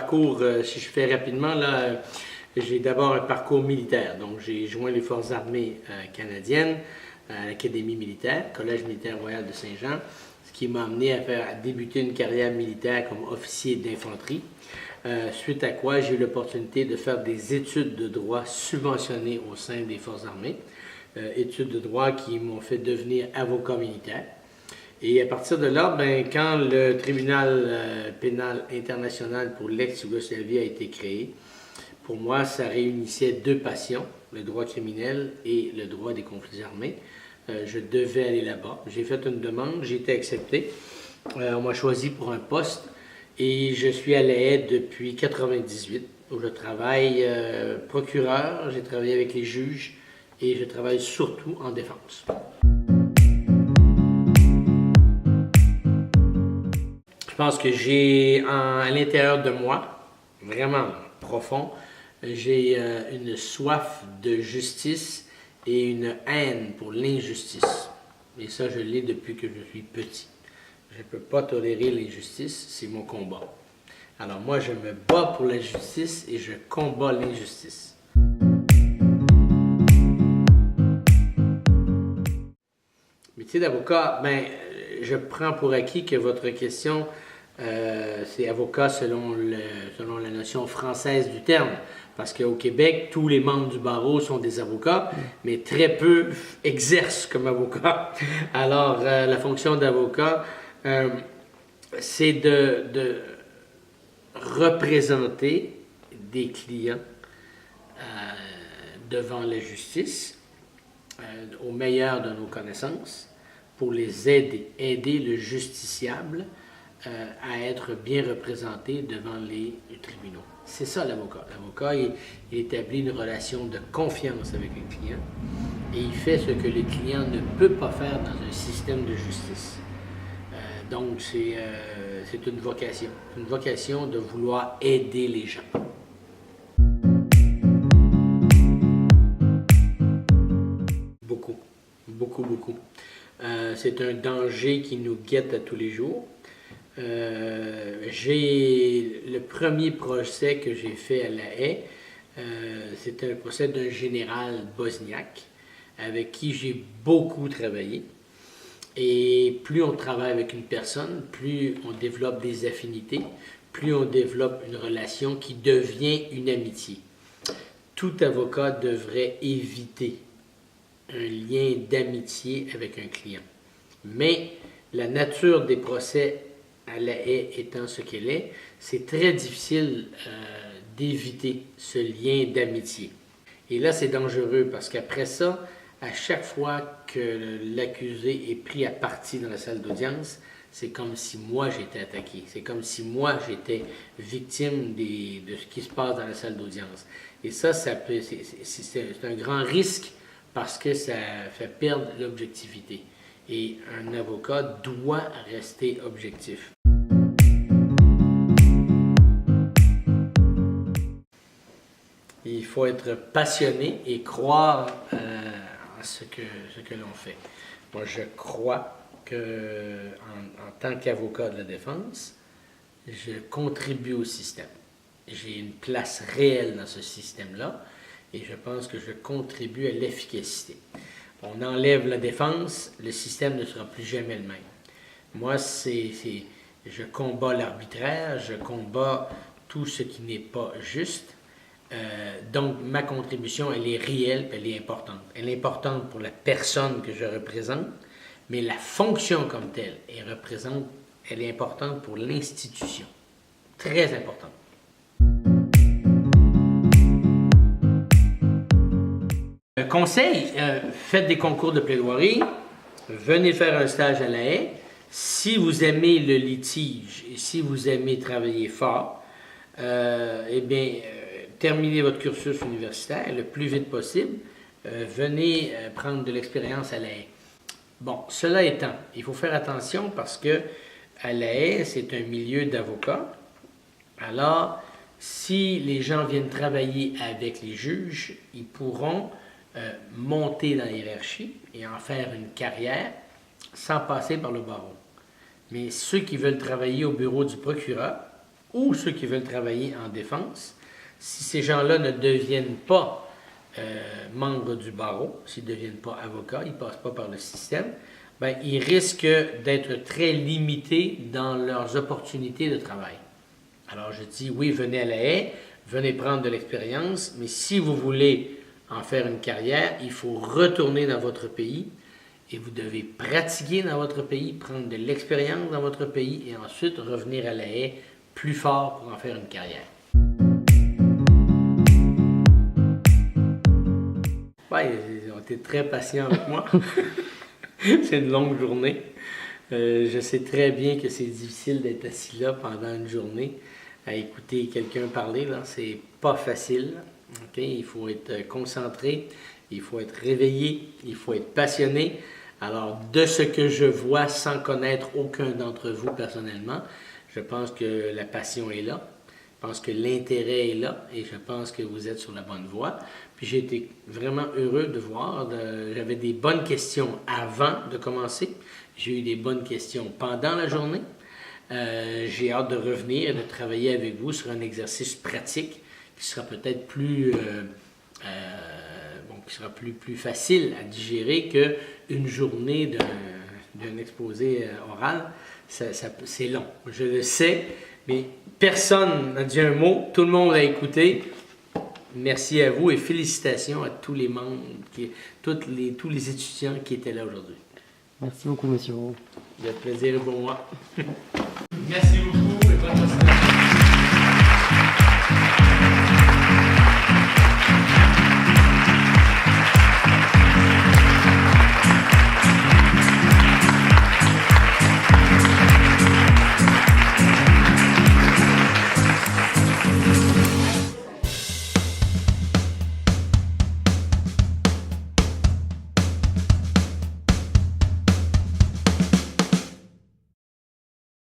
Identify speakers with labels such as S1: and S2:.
S1: parcours, si je fais rapidement, là, j'ai d'abord un parcours militaire. Donc, j'ai joint les Forces armées canadiennes à l'Académie militaire, Collège militaire royal de Saint-Jean, ce qui m'a amené à débuter une carrière militaire comme officier d'infanterie. Suite à quoi j'ai eu l'opportunité de faire des études de droit subventionnées au sein des Forces armées. Études de droit qui m'ont fait devenir avocat militaire. Et à partir de là, quand le tribunal pénal international pour l'ex-Yougoslavie a été créé, pour moi, ça réunissait deux passions, le droit criminel et le droit des conflits armés. Je devais aller là-bas. J'ai fait une demande, j'ai été accepté. On m'a choisi pour un poste et je suis à La Haye depuis 1998, où je travaille procureur, j'ai travaillé avec les juges et je travaille surtout en défense. Je pense que j'ai à l'intérieur de moi, vraiment profond, j'ai une soif de justice et une haine pour l'injustice. Et ça, je l'ai depuis que je suis petit. Je ne peux pas tolérer l'injustice, c'est mon combat. Alors moi, je me bats pour la justice et je combats l'injustice. Métier d'avocat, je prends pour acquis que votre question, c'est avocat selon la notion française du terme. Parce qu'au Québec, tous les membres du barreau sont des avocats, mais très peu exercent comme avocats. Alors, la fonction d'avocat, c'est de représenter des clients devant la justice, au meilleur de nos connaissances, pour les aider le justiciable à être bien représenté devant les tribunaux. C'est ça l'avocat. L'avocat, il établit une relation de confiance avec le client et il fait ce que le client ne peut pas faire dans un système de justice. Donc, c'est une vocation de vouloir aider les gens. Beaucoup. C'est un danger qui nous guette à tous les jours. Le premier procès que j'ai fait à La Haye, c'était un procès d'un général bosniaque avec qui j'ai beaucoup travaillé. Et plus on travaille avec une personne, plus on développe des affinités, plus on développe une relation qui devient une amitié. Tout avocat devrait éviter un lien d'amitié avec un client. Mais la nature des procès à La Haye étant ce qu'elle est, c'est très difficile d'éviter ce lien d'amitié. Et là, c'est dangereux parce qu'après ça, à chaque fois que l'accusé est pris à partie dans la salle d'audience, c'est comme si moi j'étais attaqué. C'est comme si moi j'étais victime de ce qui se passe dans la salle d'audience. Et ça c'est un grand risque parce que ça fait perdre l'objectivité. Et un avocat doit rester objectif. Il faut être passionné et croire à ce que l'on fait. Moi, je crois qu'en tant qu'avocat de la défense, je contribue au système. J'ai une place réelle dans ce système-là et je pense que je contribue à l'efficacité. On enlève la défense, le système ne sera plus jamais le même. Moi, je combats l'arbitraire, je combats tout ce qui n'est pas juste. Donc, ma contribution, elle est réelle, elle est importante. Elle est importante pour la personne que je représente, mais la fonction comme telle, elle est importante pour l'institution. Très importante. Conseil, faites des concours de plaidoirie, venez faire un stage à La Haye. Si vous aimez le litige et si vous aimez travailler fort, terminez votre cursus universitaire le plus vite possible. Venez prendre de l'expérience à La Haye. Bon, cela étant, il faut faire attention parce que à La Haye, c'est un milieu d'avocats. Alors, si les gens viennent travailler avec les juges, ils pourront monter dans la hiérarchie et en faire une carrière sans passer par le barreau. Mais ceux qui veulent travailler au bureau du procureur, ou ceux qui veulent travailler en défense, si ces gens-là ne deviennent pas membres du barreau, s'ils ne deviennent pas avocats, ils ne passent pas par le système, ben, ils risquent d'être très limités dans leurs opportunités de travail. Alors je dis oui, venez à la haie, venez prendre de l'expérience, mais si vous voulez en faire une carrière, il faut retourner dans votre pays et vous devez pratiquer dans votre pays, prendre de l'expérience dans votre pays et ensuite revenir à la haie plus fort pour en faire une carrière. Ouais, ils ont été très patients avec moi. C'est une longue journée. Je sais très bien que c'est difficile d'être assis là pendant une journée à écouter quelqu'un parler. Là, c'est pas facile. Okay? Il faut être concentré, il faut être réveillé, il faut être passionné. Alors, de ce que je vois sans connaître aucun d'entre vous personnellement, je pense que la passion est là. Je pense que l'intérêt est là et je pense que vous êtes sur la bonne voie. Puis j'ai été vraiment heureux de voir. J'avais des bonnes questions avant de commencer. J'ai eu des bonnes questions pendant la journée. J'ai hâte de revenir et de travailler avec vous sur un exercice pratique qui sera peut-être plus, qui sera plus facile à digérer qu'une journée d'un exposé oral. C'est long, je le sais. Mais personne n'a dit un mot, tout le monde a écouté. Merci à vous et félicitations à tous les membres, tous les étudiants qui étaient là aujourd'hui.
S2: Merci beaucoup, monsieur.
S1: Le plaisir est pour moi. Merci beaucoup.